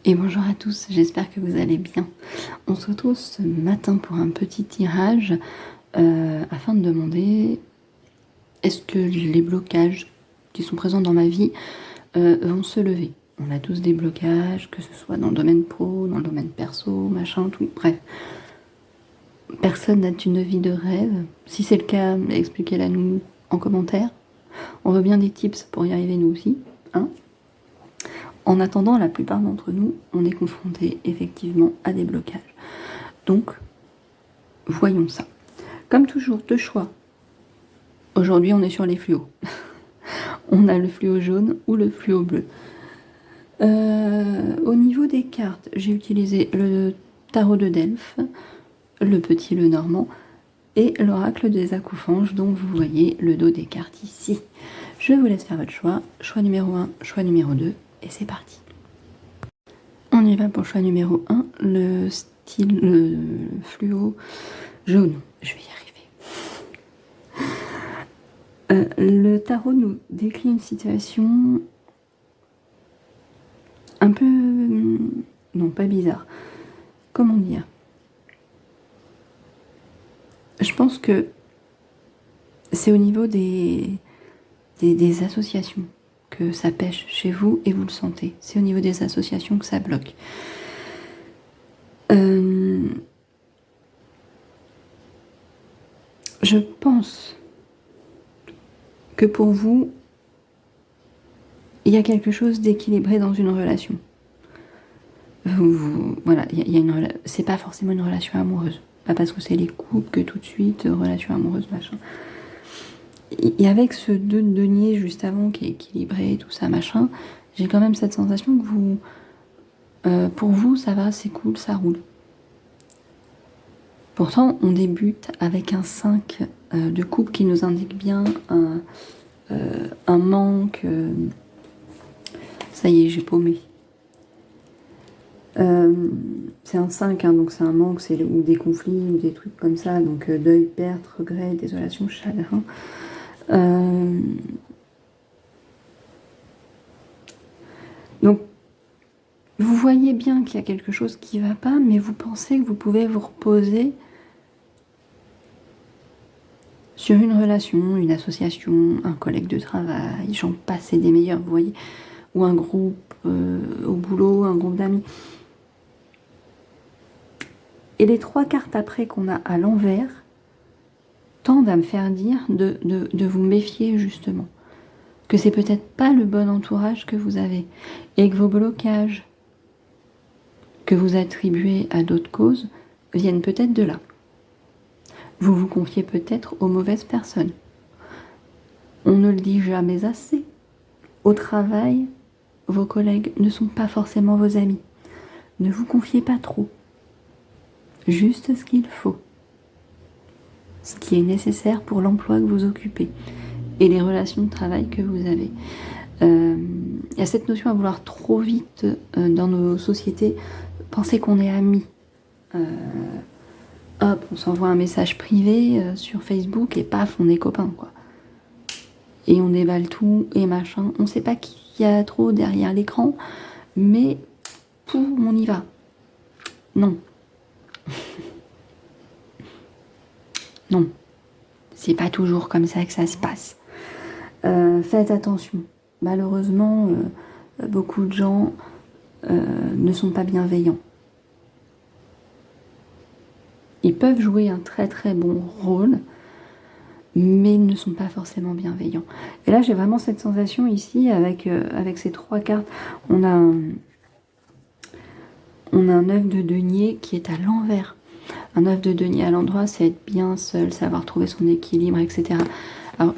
Et bonjour à tous, j'espère que vous allez bien. On se retrouve ce matin pour un petit tirage afin de demander est-ce que les blocages qui sont présents dans ma vie vont se lever. On a tous des blocages, que ce soit dans le domaine pro, dans le domaine perso, machin, tout, bref. Personne n'a une vie de rêve. Si c'est le cas, expliquez-la nous en commentaire. On veut bien des tips pour y arriver nous aussi, hein. En attendant, la plupart d'entre nous, on est confrontés effectivement à des blocages. Donc, voyons ça. Comme toujours, deux choix. Aujourd'hui, on est sur les fluos. On a le fluo jaune ou le fluo bleu. Au niveau des cartes, j'ai utilisé le tarot de Delphes, le petit, le normand, et l'oracle des accouphanges, dont vous voyez le dos des cartes ici. Je vous laisse faire votre choix. Choix numéro 1, choix numéro 2, et c'est parti. On y va pour le choix numéro 1, le fluo jaune. Je vais y arriver. Le tarot nous décrit une situation un peu... non, pas bizarre. Comment dire? Je pense que c'est au niveau des associations que ça pêche chez vous et vous le sentez. C'est au niveau des associations que ça bloque. Je pense que pour vous, il y a quelque chose d'équilibré dans une relation. Voilà, c'est pas forcément une relation amoureuse. Pas parce que c'est les couples que tout de suite, relation amoureuse, machin. Et avec ce 2 de denier juste avant qui est équilibré, tout ça, machin, j'ai quand même cette sensation que vous, pour vous, ça va, c'est cool, ça roule. Pourtant, on débute avec un 5 de coupe qui nous indique bien un manque. Ça y est, j'ai paumé. C'est un 5, hein, donc c'est un manque, ou des conflits, ou des trucs comme ça, donc deuil, perte, regret, désolation, chagrin. Donc, vous voyez bien qu'il y a quelque chose qui ne va pas, mais vous pensez que vous pouvez vous reposer sur une relation, une association, un collègue de travail, j'en passe et des meilleurs, vous voyez, ou un groupe au boulot, un groupe d'amis. Et les 3 cartes après qu'on a à l'envers tendent à me faire dire de vous méfier justement. Que c'est peut-être pas le bon entourage que vous avez. Et que vos blocages que vous attribuez à d'autres causes viennent peut-être de là. Vous vous confiez peut-être aux mauvaises personnes. On ne le dit jamais assez. Au travail, vos collègues ne sont pas forcément vos amis. Ne vous confiez pas trop. Juste ce qu'il faut. Ce qui est nécessaire pour l'emploi que vous occupez et les relations de travail que vous avez. Il y a cette notion à vouloir trop vite dans nos sociétés, penser qu'on est amis. Hop, on s'envoie un message privé sur Facebook et paf, on est copains, quoi. Et on déballe tout et machin. On sait pas qui y a trop derrière l'écran, mais on y va. Non. Non. C'est pas toujours comme ça que ça se passe. Faites attention. Malheureusement, beaucoup de gens ne sont pas bienveillants. Ils peuvent jouer un très très bon rôle, mais ils ne sont pas forcément bienveillants. Et là, j'ai vraiment cette sensation ici, avec ces 3 cartes. On a un 9 de denier qui est à l'envers. Un 9 de denier à l'endroit, c'est être bien seul, savoir trouver son équilibre, etc. Alors,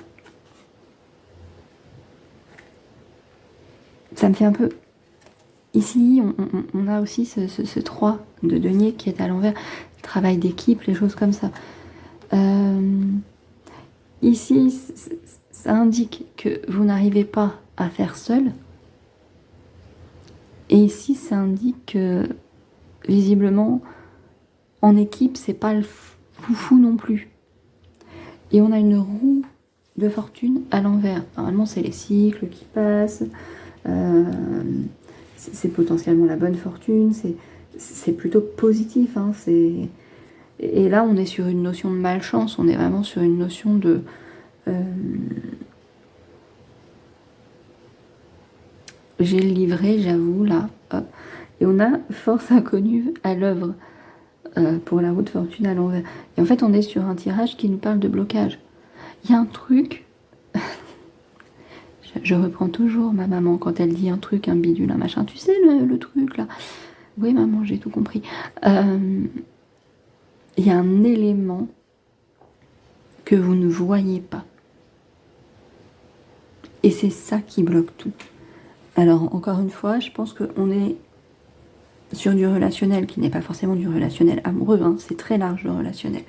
ça me fait un peu... Ici, on a aussi ce 3 de denier qui est à l'envers. Travail d'équipe, les choses comme ça. Ici, ça indique que vous n'arrivez pas à faire seul. Et ici, ça indique que, visiblement, en équipe, c'est pas le foufou non plus. Et on a une roue de fortune à l'envers. Normalement, c'est les cycles qui passent. c'est potentiellement la bonne fortune, c'est plutôt positif. Hein, et là, on est sur une notion de malchance, on est vraiment sur une notion de... j'ai le livret, j'avoue, là, hop. Et on a force inconnue à l'œuvre pour la roue de fortune à l'envers. Et en fait, on est sur un tirage qui nous parle de blocage. Il y a un truc, je reprends toujours ma maman quand elle dit un truc, un bidule, un machin. Tu sais, le truc, là. Oui, maman, j'ai tout compris. Il y a un élément que vous ne voyez pas. Et c'est ça qui bloque tout. Alors, encore une fois, je pense qu'on est sur du relationnel, qui n'est pas forcément du relationnel amoureux, hein, c'est très large le relationnel.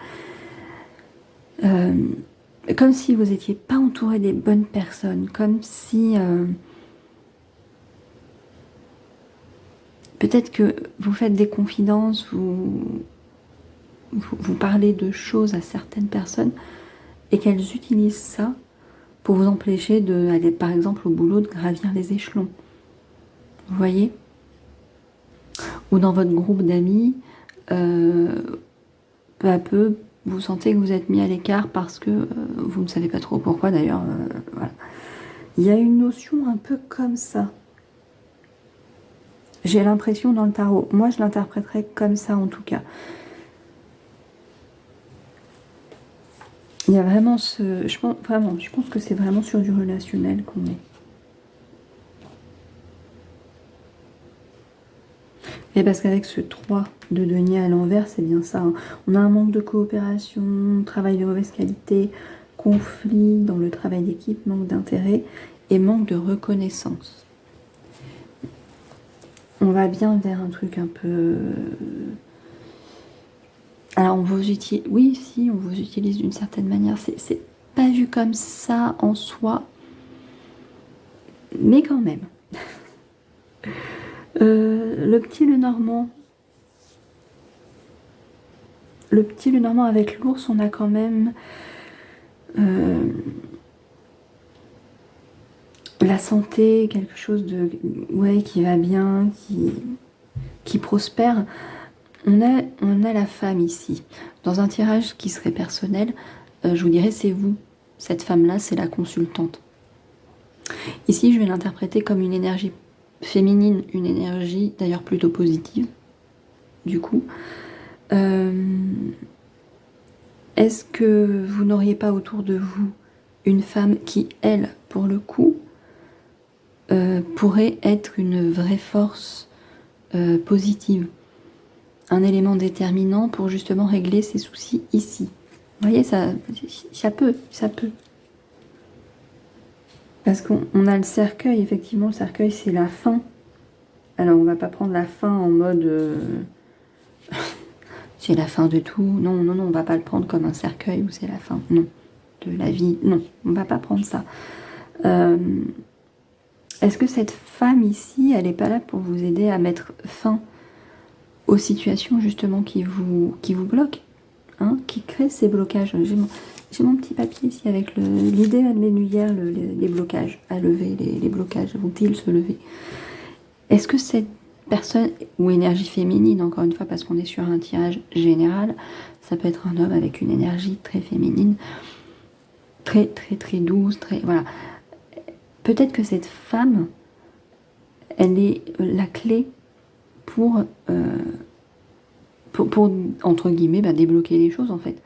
Comme si vous n'étiez pas entouré des bonnes personnes, comme si... peut-être que vous faites des confidences, vous parlez de choses à certaines personnes, et qu'elles utilisent ça pour vous empêcher d'aller, par exemple, au boulot, de gravir les échelons. Vous voyez ? Ou dans votre groupe d'amis, peu à peu, vous sentez que vous êtes mis à l'écart parce que vous ne savez pas trop pourquoi, d'ailleurs. Voilà. Il y a une notion un peu comme ça. J'ai l'impression dans le tarot. Moi, je l'interpréterais comme ça, en tout cas. Il y a vraiment ce... je pense que c'est vraiment sur du relationnel qu'on est. Et parce qu'avec ce 3 de denier à l'envers, c'est bien ça. Hein. On a un manque de coopération, travail de mauvaise qualité, conflit dans le travail d'équipe, manque d'intérêt et manque de reconnaissance. On va bien vers un truc un peu... Alors, on vous utilise... Oui, si, on vous utilise d'une certaine manière. C'est pas vu comme ça en soi, mais quand même. Le petit Lenormand. Le petit Lenormand avec l'ours, on a quand même la santé, quelque chose de qui va bien, qui prospère. On a la femme ici. Dans un tirage qui serait personnel, je vous dirais c'est vous. Cette femme-là, c'est la consultante. Ici, je vais l'interpréter comme une énergie féminine, une énergie d'ailleurs plutôt positive, du coup. Est-ce que vous n'auriez pas autour de vous une femme qui, elle, pour le coup, pourrait être une vraie force positive, un élément déterminant pour justement régler ses soucis ici? Vous voyez, ça peut. Parce qu'on a le cercueil, effectivement, le cercueil c'est la fin. Alors on va pas prendre la fin en mode c'est la fin de tout. Non, on va pas le prendre comme un cercueil où c'est la fin, non, de la vie. Non, on va pas prendre ça. Est-ce que cette femme ici, elle n'est pas là pour vous aider à mettre fin aux situations justement qui vous bloquent, hein, qui créent ces blocages? J'ai mon petit papier ici avec l'idée annuaire, les blocages à lever, les blocages, vont-ils se lever? Est-ce que cette personne, ou énergie féminine, encore une fois, parce qu'on est sur un tirage général, ça peut être un homme avec une énergie très féminine, très très très douce, très... Voilà. Peut-être que cette femme, elle est la clé pour entre guillemets, débloquer les choses, en fait.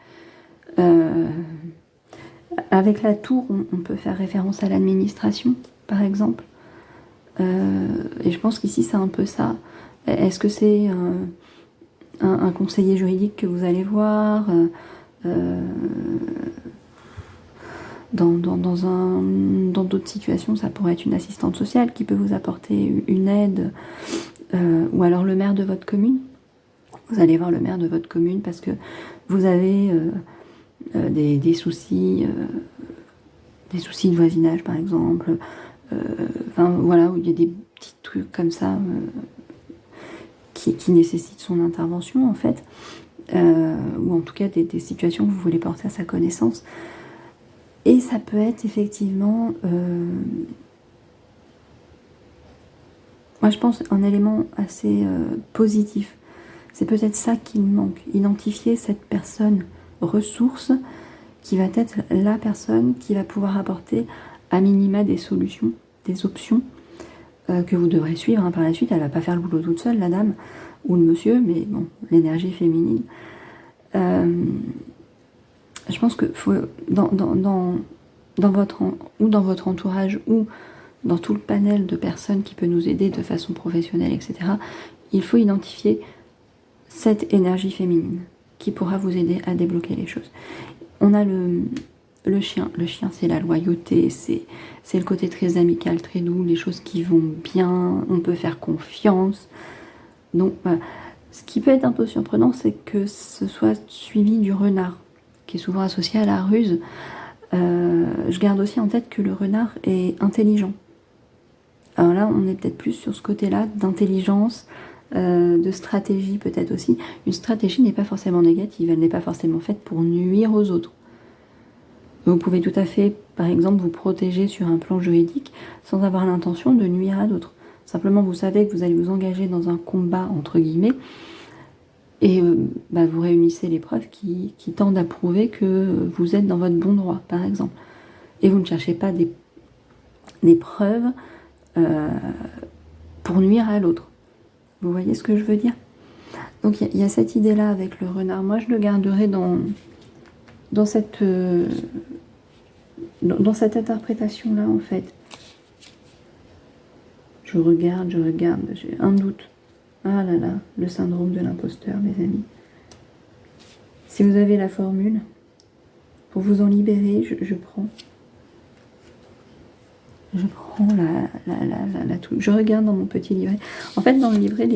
Avec la tour, on peut faire référence à l'administration, par exemple. Et je pense qu'ici, c'est un peu ça. Est-ce que c'est un conseiller juridique que vous allez voir dans d'autres situations, ça pourrait être une assistante sociale qui peut vous apporter une aide, ou alors le maire de votre commune. Vous allez voir le maire de votre commune parce que vous avez des soucis de voisinage, par exemple. Voilà, où il y a des petits trucs comme ça qui nécessitent son intervention, en fait. Ou en tout cas des situations que vous voulez porter à sa connaissance. Et ça peut être effectivement moi je pense un élément assez positif. C'est peut-être ça qui me manque. Identifier cette personne ressource qui va être la personne qui va pouvoir apporter à minima des solutions, des options que vous devrez suivre hein, par la suite. Elle va pas faire le boulot toute seule, la dame ou le monsieur, mais bon, l'énergie féminine. Je pense que faut, dans votre entourage ou dans tout le panel de personnes qui peut nous aider de façon professionnelle, etc., il faut identifier cette énergie féminine qui pourra vous aider à débloquer les choses. On a le chien. Le chien, c'est la loyauté, c'est le côté très amical, très doux, les choses qui vont bien, on peut faire confiance. Donc, voilà. Ce qui peut être un peu surprenant, c'est que ce soit suivi du renard, qui est souvent associé à la ruse. Je garde aussi en tête que le renard est intelligent. Alors là, on est peut-être plus sur ce côté-là d'intelligence, de stratégie peut-être aussi. Une stratégie n'est pas forcément négative, elle n'est pas forcément faite pour nuire aux autres. Vous pouvez tout à fait, par exemple, vous protéger sur un plan juridique sans avoir l'intention de nuire à d'autres. Simplement, vous savez que vous allez vous engager dans un combat, entre guillemets, et vous réunissez les preuves qui tendent à prouver que vous êtes dans votre bon droit, par exemple. Et vous ne cherchez pas des preuves pour nuire à l'autre. Vous voyez ce que je veux dire? Donc il y a cette idée-là avec le renard. Moi, je le garderai dans cette interprétation-là, en fait. Je regarde, j'ai un doute. Ah là là, le syndrome de l'imposteur, mes amis. Si vous avez la formule, pour vous en libérer, je prends la truc. Je regarde dans mon petit livret. En fait, dans le livret,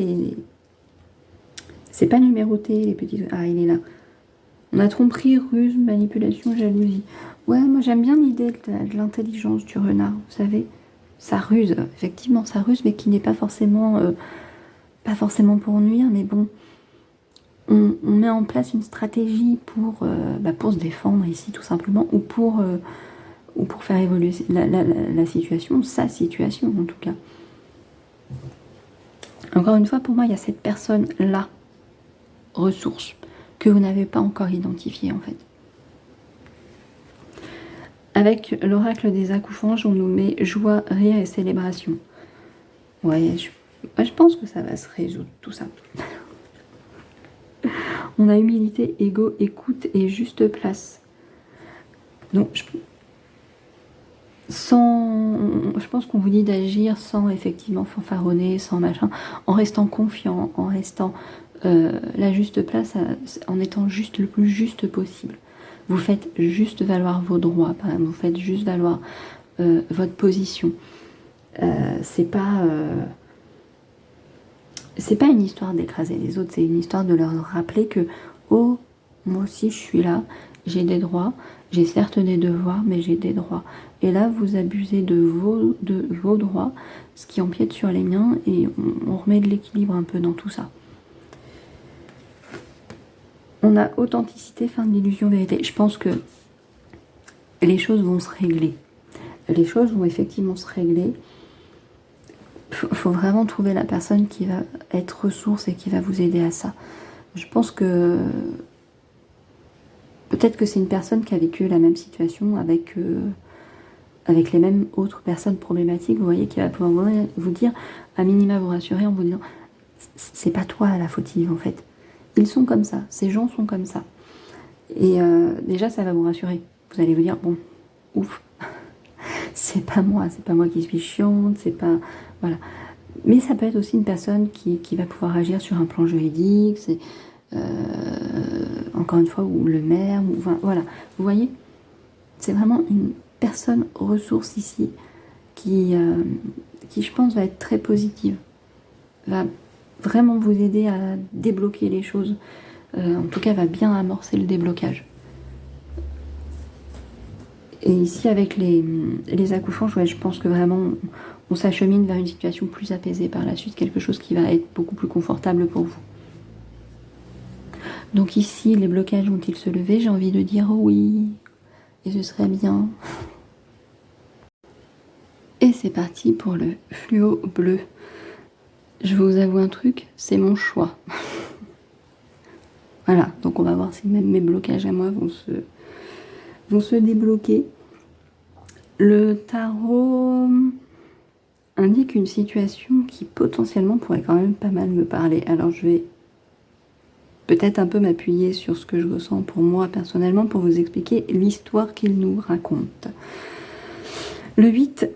c'est pas numéroté, les petits... Ah, il est là. On a tromperie, ruse, manipulation, jalousie. Ouais, moi j'aime bien l'idée de l'intelligence du renard, vous savez. Ça ruse, effectivement, ça ruse, mais qui n'est pas forcément pour nuire, mais bon, on met en place une stratégie pour se défendre ici, tout simplement, ou pour faire évoluer la situation, sa situation en tout cas. Encore une fois, pour moi, il y a cette personne-là, ressource, que vous n'avez pas encore identifiée en fait. Avec l'oracle des accoufanges, on nous met joie, rire et célébration. Ouais, je pense que ça va se résoudre, tout ça. On a humilité, ego, écoute et juste place. Donc, je pense qu'on vous dit d'agir sans effectivement fanfaronner, sans machin, en restant confiant, en restant la juste place, en étant juste le plus juste possible. Vous faites juste valoir vos droits, par exemple, vous faites juste valoir votre position. C'est pas une histoire d'écraser les autres, c'est une histoire de leur rappeler que oh, moi aussi je suis là, j'ai des droits, j'ai certes des devoirs, mais j'ai des droits. Et là, vous abusez de vos droits, ce qui empiète sur les miens, et on remet de l'équilibre un peu dans tout ça. On a authenticité, fin de l'illusion, vérité. Je pense que les choses vont se régler. Les choses vont effectivement se régler. Il faut vraiment trouver la personne qui va être ressource et qui va vous aider à ça. Je pense que peut-être que c'est une personne qui a vécu la même situation avec les mêmes autres personnes problématiques, vous voyez, qui va pouvoir vous dire, à minima vous rassurer en vous disant, c'est pas toi la fautive en fait. Ils sont comme ça, ces gens sont comme ça. Et déjà, ça va vous rassurer. Vous allez vous dire, bon, ouf, c'est pas moi qui suis chiante, c'est pas... Voilà. Mais ça peut être aussi une personne qui va pouvoir agir sur un plan juridique, c'est... encore une fois, ou le maire, ou, enfin, voilà. Vous voyez, c'est vraiment une personne ressource ici qui, je pense, va être très positive. Va vraiment vous aider à débloquer les choses. En tout cas, va bien amorcer le déblocage. Et ici, avec les accouchanges, ouais, je pense que vraiment, on s'achemine vers une situation plus apaisée par la suite, quelque chose qui va être beaucoup plus confortable pour vous. Donc ici, les blocages vont-ils se lever? J'ai envie de dire oui, et ce serait bien. Et c'est parti pour le fluo bleu. je vous avoue un truc, c'est mon choix. Voilà, donc on va voir si même mes blocages à moi vont se débloquer. Le tarot indique une situation qui potentiellement pourrait quand même pas mal me parler. Alors je vais peut-être un peu m'appuyer sur ce que je ressens pour moi personnellement pour vous expliquer l'histoire qu'il nous raconte. Le 8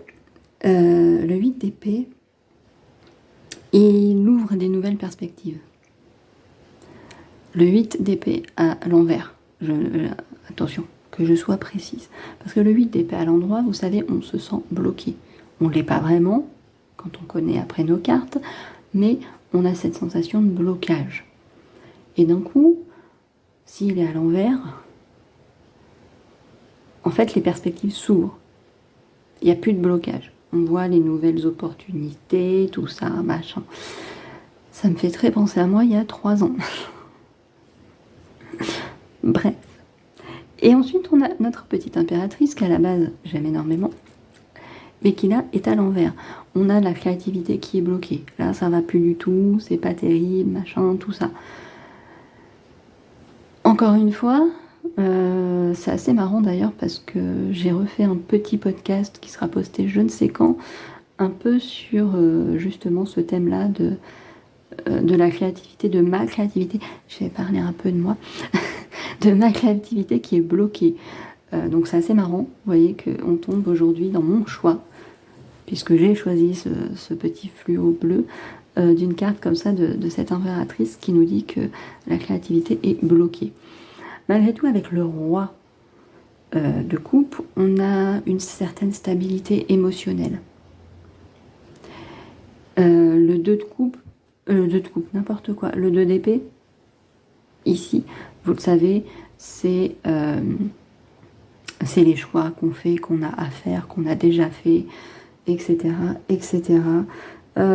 d'épée, il ouvre des nouvelles perspectives. Le 8 d'épée à l'envers. Attention, que je sois précise. Parce que le 8 d'épée à l'endroit, vous savez, on se sent bloqué. On ne l'est pas vraiment, quand on connaît après nos cartes, mais on a cette sensation de blocage. Et d'un coup, s'il est à l'envers, en fait, les perspectives s'ouvrent. Il n'y a plus de blocage. On voit les nouvelles opportunités, tout ça, machin. Ça me fait très penser à moi il y a 3 ans. Bref. Et ensuite, on a notre petite impératrice qu'à la base, j'aime énormément, mais qui là est à l'envers. On a la créativité qui est bloquée. Là, ça va plus du tout, c'est pas terrible, machin, tout ça. Encore une fois, c'est assez marrant d'ailleurs parce que j'ai refait un petit podcast qui sera posté je ne sais quand, un peu sur justement ce thème-là de la créativité, de ma créativité. Je vais parler un peu de moi, de ma créativité qui est bloquée. Donc c'est assez marrant, vous voyez qu'on tombe aujourd'hui dans mon choix, puisque j'ai choisi ce petit fluo bleu d'une carte comme ça de cette impératrice qui nous dit que la créativité est bloquée. Malgré tout, avec le roi de coupe, on a une certaine stabilité émotionnelle. Le 2 de coupe, n'importe quoi. Le 2 d'épée, ici, vous le savez, c'est les choix qu'on fait, qu'on a à faire, qu'on a déjà fait, etc. etc.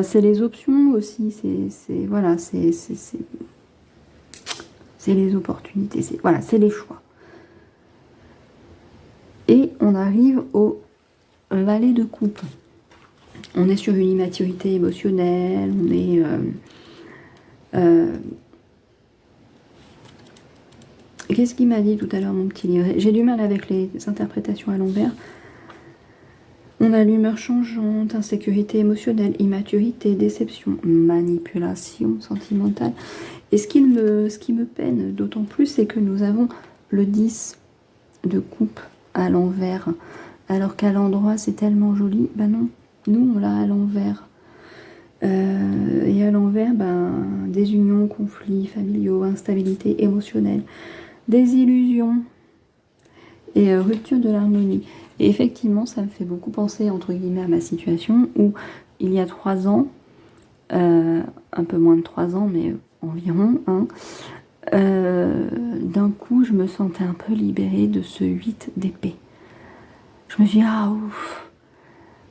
C'est les options aussi, c'est les opportunités, c'est les choix. Et on arrive au valet de coupe. On est sur une immaturité émotionnelle, on est... Qu'est-ce qu'il m'a dit tout à l'heure, mon petit livre? J'ai du mal avec les interprétations à l'envers. On a l'humeur changeante, insécurité émotionnelle, immaturité, déception, manipulation sentimentale. Et ce qui me peine d'autant plus, c'est que nous avons le 10 de coupe à l'envers. Alors qu'à l'endroit, c'est tellement joli. Ben non, nous, on l'a à l'envers. Et à l'envers, désunion, conflits familiaux, instabilité émotionnelle, désillusion et rupture de l'harmonie. Et effectivement, ça me fait beaucoup penser, entre guillemets, à ma situation où, il y a 3 ans, un peu moins de 3 ans, mais environ, d'un coup, je me sentais un peu libérée de ce 8 d'épée. Je me suis dit, ah ouf,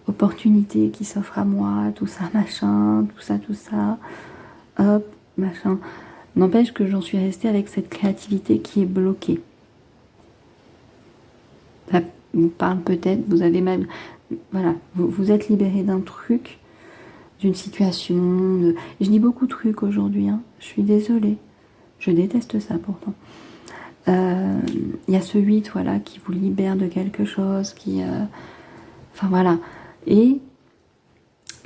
opportunité qui s'offre à moi, tout ça, machin, tout ça, hop, machin. N'empêche que j'en suis restée avec cette créativité qui est bloquée. Ça vous parle peut-être, vous avez même... Voilà, vous êtes libéré d'un truc, d'une situation... Je dis beaucoup de trucs aujourd'hui, je suis désolée. Je déteste ça pourtant. Il y a ce 8, voilà, qui vous libère de quelque chose, qui... Enfin voilà. Et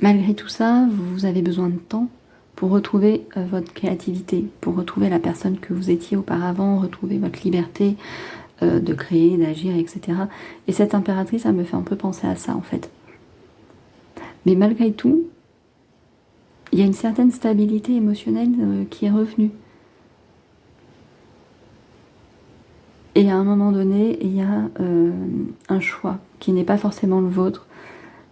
malgré tout ça, vous avez besoin de temps pour retrouver votre créativité, pour retrouver la personne que vous étiez auparavant, retrouver votre liberté de créer, d'agir, etc. Et cette impératrice, ça me fait un peu penser à ça, en fait. Mais malgré tout, il y a une certaine stabilité émotionnelle qui est revenue. Et à un moment donné, il y a un choix qui n'est pas forcément le vôtre,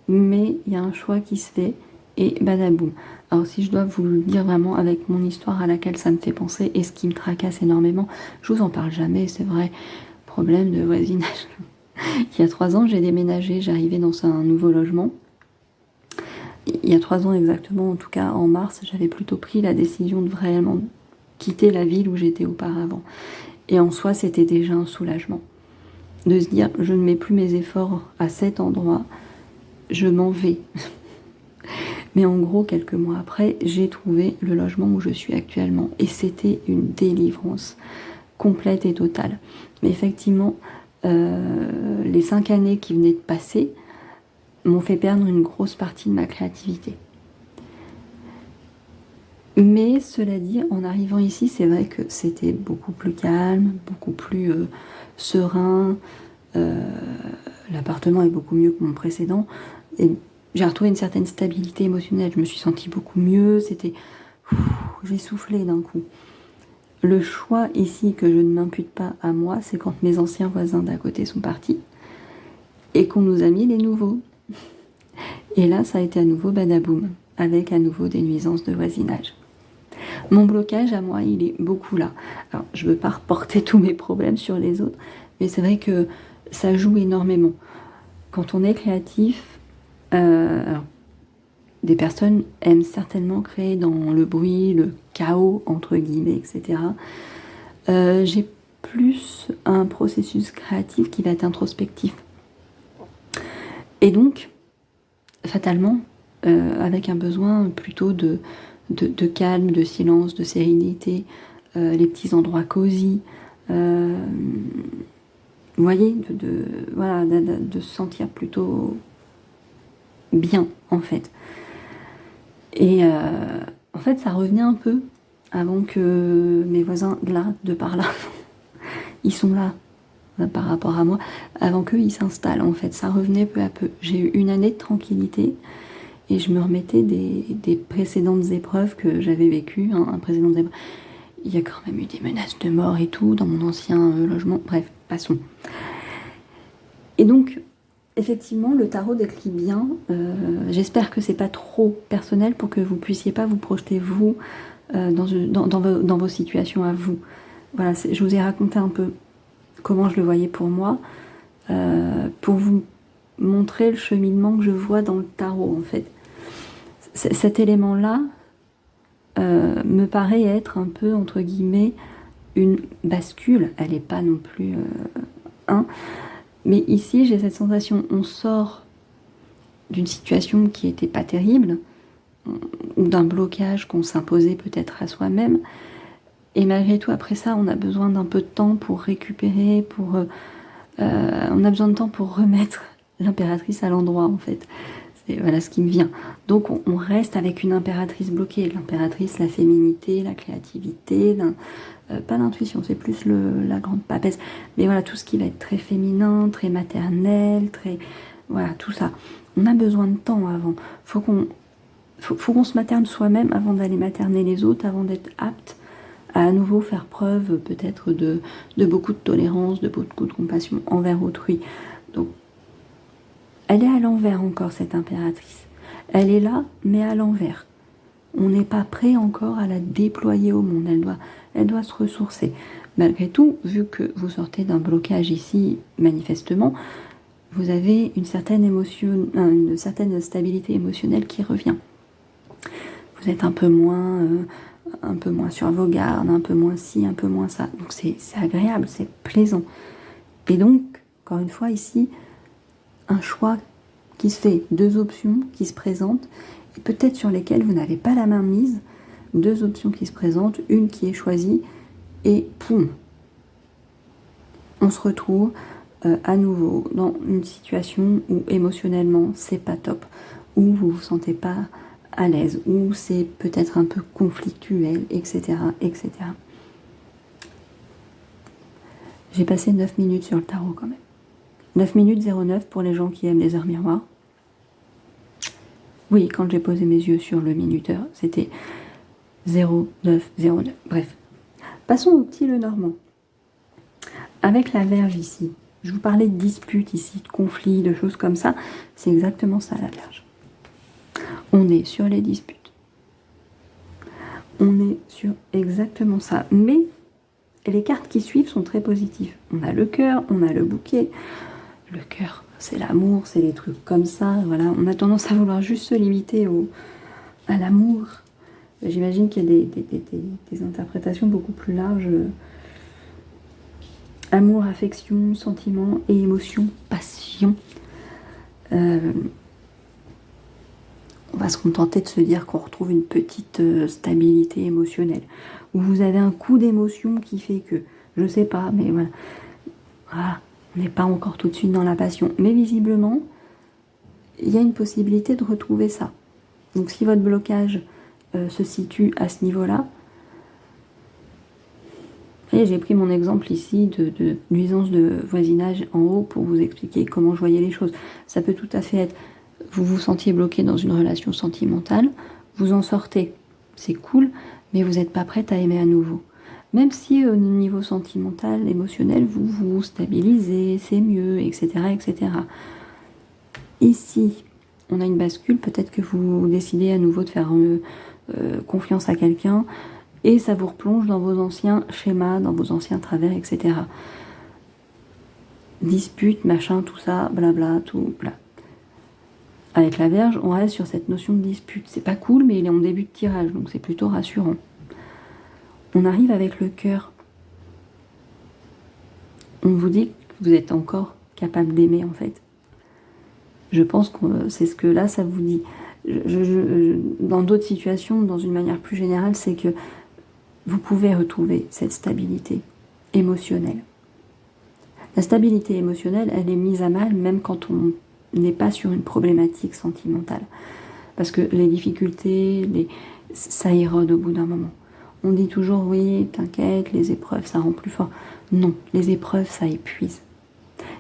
mais il y a un choix qui se fait et badaboum. Alors si je dois vous le dire vraiment avec mon histoire à laquelle ça me fait penser et ce qui me tracasse énormément, je vous en parle jamais, c'est vrai, problème de voisinage. Il y a 3 ans, j'ai déménagé, j'arrivais dans un nouveau logement. Il y a 3 ans exactement, en tout cas en mars, j'avais plutôt pris la décision de vraiment quitter la ville où j'étais auparavant. Et en soi, c'était déjà un soulagement. De se dire, je ne mets plus mes efforts à cet endroit, je m'en vais. Mais en gros, quelques mois après, j'ai trouvé le logement où je suis actuellement. Et c'était une délivrance complète et totale. Mais effectivement, les 5 années qui venaient de passer m'ont fait perdre une grosse partie de ma créativité. Mais cela dit, en arrivant ici, c'est vrai que c'était beaucoup plus calme, beaucoup plus serein. L'appartement est beaucoup mieux que mon précédent. Et j'ai retrouvé une certaine stabilité émotionnelle. Je me suis sentie beaucoup mieux. J'ai soufflé d'un coup. Le choix ici que je ne m'impute pas à moi, c'est quand mes anciens voisins d'à côté sont partis et qu'on nous a mis les nouveaux. Et là, ça a été à nouveau badaboum, avec à nouveau des nuisances de voisinage. Mon blocage à moi, il est beaucoup là. Alors, je ne veux pas reporter tous mes problèmes sur les autres, mais c'est vrai que ça joue énormément. Quand on est créatif, alors, des personnes aiment certainement créer dans le bruit, le chaos, entre guillemets, etc. J'ai plus un processus créatif qui va être introspectif. Et donc, fatalement, avec un besoin plutôt de calme, de silence, de sérénité, les petits endroits cosy, vous voyez, voilà, de se sentir plutôt bien, en fait. Et en fait, ça revenait un peu avant que mes voisins là, de par là, ils sont là par rapport à moi, avant qu'eux ils s'installent, en fait. Ça revenait peu à peu. J'ai eu une année de tranquillité et je me remettais des précédentes épreuves que j'avais vécues. Un précédent épreuve. Il y a quand même eu des menaces de mort et tout dans mon ancien logement. Bref, passons. Et donc, effectivement, le tarot décrit bien. J'espère que c'est pas trop personnel pour que vous puissiez pas vous projeter vous dans vos situations à vous. Voilà, je vous ai raconté un peu comment je le voyais pour moi, pour vous montrer le cheminement que je vois dans le tarot, en fait. Cet élément-là me paraît être un peu, entre guillemets, une bascule. Elle n'est pas non plus mais ici, j'ai cette sensation, on sort d'une situation qui n'était pas terrible, ou d'un blocage qu'on s'imposait peut-être à soi-même, et malgré tout, après ça, on a besoin d'un peu de temps pour récupérer, on a besoin de temps pour remettre l'impératrice à l'endroit, en fait. C'est voilà ce qui me vient. Donc on reste avec une impératrice bloquée. L'impératrice, la féminité, la créativité, pas l'intuition, c'est plus la grande papesse. Mais voilà, tout ce qui va être très féminin, très maternel, voilà, tout ça. On a besoin de temps avant. Faut qu'on se materne soi-même avant d'aller materner les autres, avant d'être apte à nouveau faire preuve peut-être de beaucoup de tolérance, de beaucoup de compassion envers autrui. Donc, elle est à l'envers encore, cette impératrice. Elle est là, mais à l'envers. On n'est pas prêt encore à la déployer au monde. Elle doit se ressourcer. Malgré tout, vu que vous sortez d'un blocage ici, manifestement, vous avez une certaine stabilité émotionnelle qui revient. Vous êtes un peu moins sur vos gardes, un peu moins ci, un peu moins ça. Donc c'est agréable, c'est plaisant. Et donc, encore une fois, ici, un choix qui se fait, 2 options qui se présentent, et peut-être sur lesquelles vous n'avez pas la main mise, 2 options qui se présentent, une qui est choisie, et poum, on se retrouve à nouveau dans une situation où émotionnellement c'est pas top, où vous vous sentez pas à l'aise, où c'est peut-être un peu conflictuel, etc., etc. J'ai passé 9 minutes sur le tarot quand même. 9 minutes 09 pour les gens qui aiment les heures miroirs. Oui, quand j'ai posé mes yeux sur le minuteur, c'était 0909. Bref. Passons au petit Lenormand. Avec la Vierge ici, je vous parlais de disputes ici, de conflits, de choses comme ça. C'est exactement ça la Vierge. On est sur les disputes. On est sur exactement ça. Mais les cartes qui suivent sont très positives. On a le cœur, on a le bouquet. Le cœur, c'est l'amour, c'est les trucs comme ça. Voilà, on a tendance à vouloir juste se limiter à l'amour. J'imagine qu'il y a des interprétations beaucoup plus larges. Amour, affection, sentiment et émotion, passion. on va se contenter de se dire qu'on retrouve une petite stabilité émotionnelle. Ou vous avez un coup d'émotion qui fait que, je sais pas, mais voilà. Voilà, on n'est pas encore tout de suite dans la passion. Mais visiblement, il y a une possibilité de retrouver ça. Donc si votre blocage se situe à ce niveau-là, et j'ai pris mon exemple ici de nuisance de voisinage en haut pour vous expliquer comment je voyais les choses. Ça peut tout à fait être, vous vous sentiez bloqué dans une relation sentimentale, vous en sortez, c'est cool, mais vous n'êtes pas prête à aimer à nouveau. Même si au niveau sentimental, émotionnel, vous vous stabilisez, c'est mieux, etc., etc. Ici, on a une bascule, peut-être que vous décidez à nouveau de faire confiance à quelqu'un, et ça vous replonge dans vos anciens schémas, dans vos anciens travers, etc. Dispute, machin, tout ça, blabla, tout, bla. Avec la Vierge, on reste sur cette notion de dispute. C'est pas cool, mais il est en début de tirage, donc c'est plutôt rassurant. On arrive avec le cœur. On vous dit que vous êtes encore capable d'aimer, en fait. Je pense que c'est ce que là, ça vous dit. Dans d'autres situations, dans une manière plus générale, c'est que vous pouvez retrouver cette stabilité émotionnelle. La stabilité émotionnelle, elle est mise à mal même quand on n'est pas sur une problématique sentimentale. Parce que les difficultés, ça érode au bout d'un moment. On dit toujours, oui, t'inquiète, les épreuves, ça rend plus fort. Non, les épreuves, ça épuise.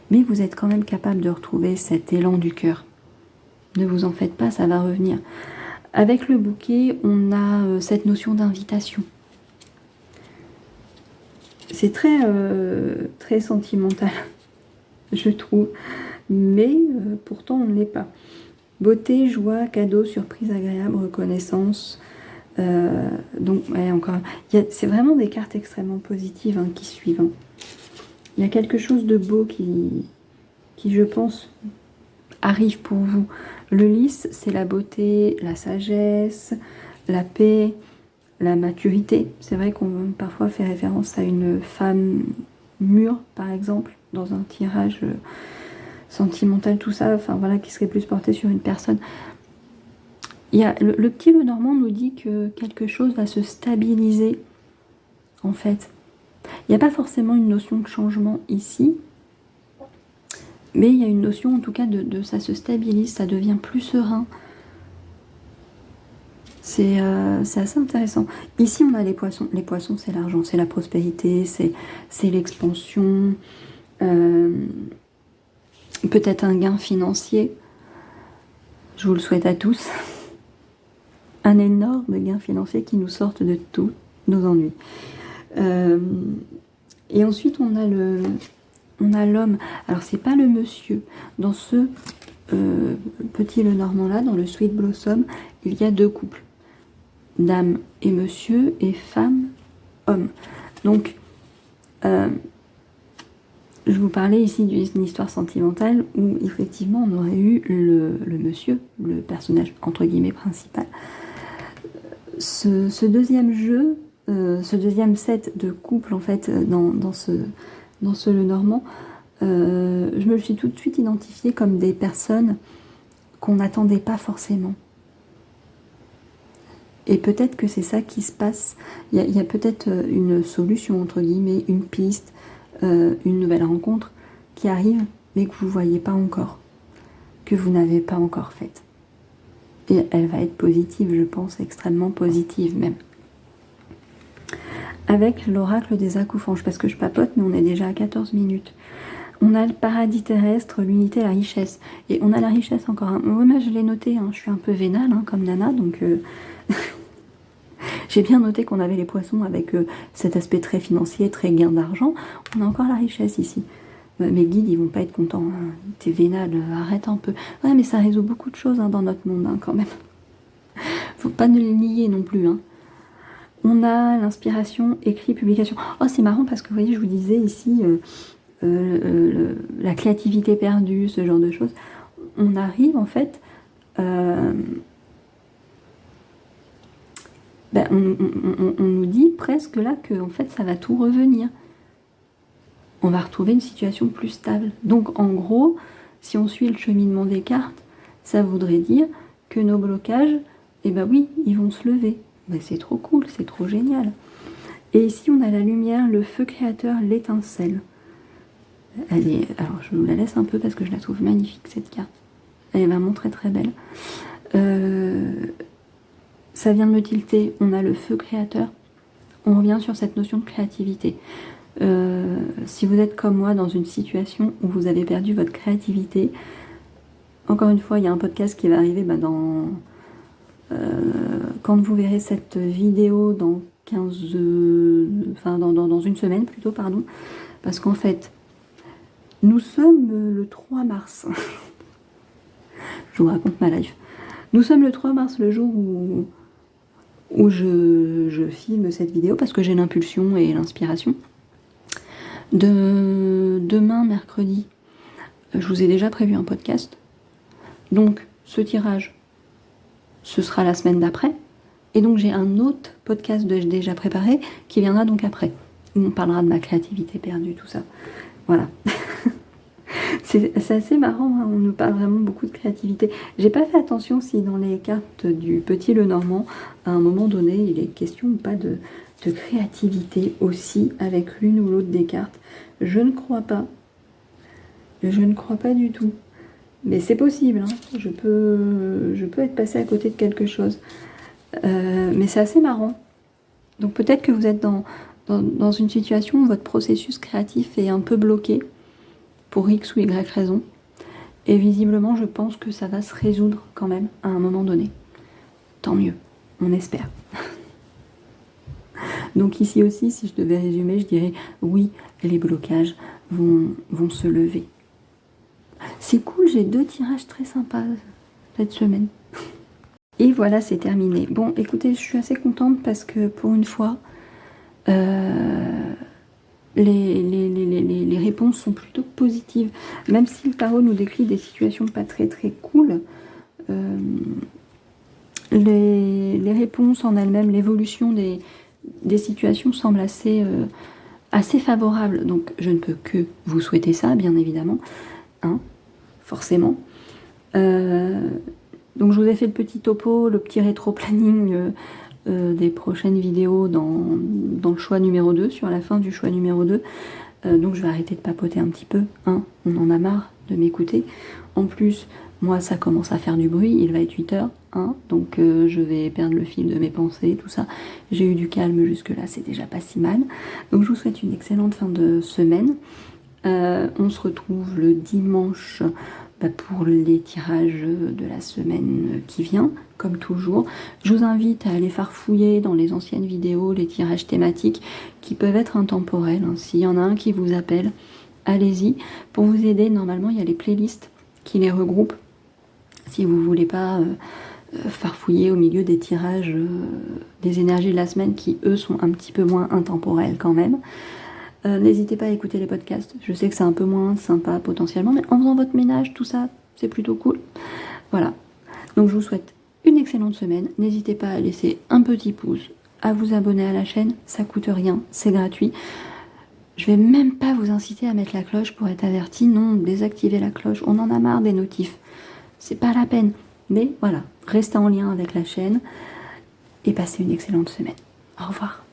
Mais vous êtes quand même capable de retrouver cet élan du cœur. Ne vous en faites pas, ça va revenir. Avec le bouquet, on a cette notion d'invitation. C'est très, très sentimental, je trouve. Mais pourtant, on ne l'est pas. Beauté, joie, cadeau, surprise agréable, reconnaissance. Donc, ouais, encore, c'est vraiment des cartes extrêmement positives hein, qui suivent. Hein. Il y a quelque chose de beau qui, je pense, arrive pour vous. Le lys, c'est la beauté, la sagesse, la paix, la maturité. C'est vrai qu'on parfois fait référence à une femme mûre, par exemple, dans un tirage sentimental, tout ça, enfin voilà, qui serait plus porté sur une personne. Il y a, le petit Lenormand nous dit que quelque chose va se stabiliser, en fait. Il n'y a pas forcément une notion de changement ici, mais il y a une notion en tout cas de ça se stabilise, ça devient plus serein. C'est assez intéressant. Ici, on a les poissons. Les poissons, c'est l'argent, c'est la prospérité, c'est l'expansion, peut-être un gain financier. Je vous le souhaite à tous. Un énorme gain financier qui nous sorte de tous nos ennuis. Et ensuite, on a l'homme. Alors, c'est pas le monsieur. Dans ce petit Lenormand-là, dans le Sweet Blossom, il y a deux couples. Dame et monsieur, et femme, homme. Donc, je vous parlais ici d'une histoire sentimentale où, effectivement, on aurait eu le monsieur, le personnage, entre guillemets, principal. Ce deuxième jeu, ce deuxième set de couple, en fait, dans ce Lenormand, je me le suis tout de suite identifiée comme des personnes qu'on n'attendait pas forcément. Et peut-être que c'est ça qui se passe. Il y a peut-être une solution, entre guillemets, une piste, une nouvelle rencontre qui arrive, mais que vous ne voyez pas encore, que vous n'avez pas encore faite. Et elle va être positive, je pense, extrêmement positive même. Avec l'oracle des accoufanges, parce que je papote, mais on est déjà à 14 minutes. On a le paradis terrestre, l'unité, la richesse. Et on a la richesse encore. Hein. Moi, je l'ai noté, hein. Je suis un peu vénale, hein, comme Nana, donc... J'ai bien noté qu'on avait les poissons avec cet aspect très financier, très gain d'argent. On a encore la richesse ici. Mes guides, ils vont pas être contents. Hein. T'es vénale, arrête un peu. Ouais, mais ça résout beaucoup de choses hein, dans notre monde, hein, quand même. Faut pas ne les nier non plus. Hein. On a l'inspiration, écrit, publication. Oh, c'est marrant parce que, vous voyez, je vous disais ici, la créativité perdue, ce genre de choses. On arrive, en fait... on nous dit presque là que en fait ça va tout revenir. On va retrouver une situation plus stable. Donc en gros, si on suit le cheminement des cartes, ça voudrait dire que nos blocages, eh ben oui, ils vont se lever. Ben c'est trop cool, c'est trop génial. Et ici, on a la lumière, le feu créateur, l'étincelle. Alors, je vous la laisse un peu parce que je la trouve magnifique, cette carte. Elle est vraiment très très belle. Ça vient de me tilter. On a le feu créateur. On revient sur cette notion de créativité. Si vous êtes comme moi dans une situation où vous avez perdu votre créativité, encore une fois, il y a un podcast qui va arriver quand vous verrez cette vidéo dans dans une semaine plutôt, pardon, parce qu'en fait, nous sommes le 3 mars. Je vous raconte ma life. Nous sommes le 3 mars, le jour où je filme cette vidéo, parce que j'ai l'impulsion et l'inspiration. Demain, mercredi, je vous ai déjà prévu un podcast. Donc, ce tirage, ce sera la semaine d'après. Et donc, j'ai un autre podcast déjà préparé qui viendra donc après. Où on parlera de ma créativité perdue, tout ça. Voilà. C'est assez marrant, hein, on nous parle vraiment beaucoup de créativité. J'ai pas fait attention si dans les cartes du Petit Lenormand, à un moment donné, il est question ou pas de créativité aussi avec l'une ou l'autre des cartes. Je ne crois pas. Je ne crois pas du tout. Mais c'est possible, hein. Je peux être passée à côté de quelque chose. Mais c'est assez marrant. Donc peut-être que vous êtes dans une situation où votre processus créatif est un peu bloqué pour X ou Y raison. Et visiblement, je pense que ça va se résoudre quand même à un moment donné. Tant mieux, on espère. Donc ici aussi, si je devais résumer, je dirais oui, les blocages vont se lever. C'est cool, j'ai 2 tirages très sympas cette semaine. Et voilà, c'est terminé. Bon, écoutez, je suis assez contente parce que pour une fois, les réponses sont plutôt positives. Même si le tarot nous décrit des situations pas très très cool, les réponses en elles-mêmes, l'évolution des situations semble assez favorable. Donc je ne peux que vous souhaiter ça, bien évidemment, hein, forcément. Donc je vous ai fait le petit topo, le petit rétro-planning des prochaines vidéos dans le choix numéro 2, sur la fin du choix numéro 2. Donc je vais arrêter de papoter un petit peu, hein, on en a marre de m'écouter. En plus, moi ça commence à faire du bruit, il va être 8h, hein, donc je vais perdre le fil de mes pensées, tout ça. J'ai eu du calme jusque là, c'est déjà pas si mal. Donc je vous souhaite une excellente fin de semaine. On se retrouve le dimanche pour les tirages de la semaine qui vient, comme toujours. Je vous invite à aller farfouiller dans les anciennes vidéos les tirages thématiques qui peuvent être intemporels, hein. S'il y en a un qui vous appelle, allez-y. Pour vous aider, normalement, il y a les playlists qui les regroupent. Si vous ne voulez pas farfouiller au milieu des tirages des énergies de la semaine qui, eux, sont un petit peu moins intemporels quand même. N'hésitez pas à écouter les podcasts. Je sais que c'est un peu moins sympa potentiellement, mais en faisant votre ménage, tout ça, c'est plutôt cool. Voilà. Donc je vous souhaite une excellente semaine. N'hésitez pas à laisser un petit pouce, à vous abonner à la chaîne. Ça coûte rien, c'est gratuit. Je vais même pas vous inciter à mettre la cloche pour être averti. Non, désactivez la cloche. On en a marre des notifs. C'est pas la peine. Mais voilà, restez en lien avec la chaîne et passez une excellente semaine. Au revoir.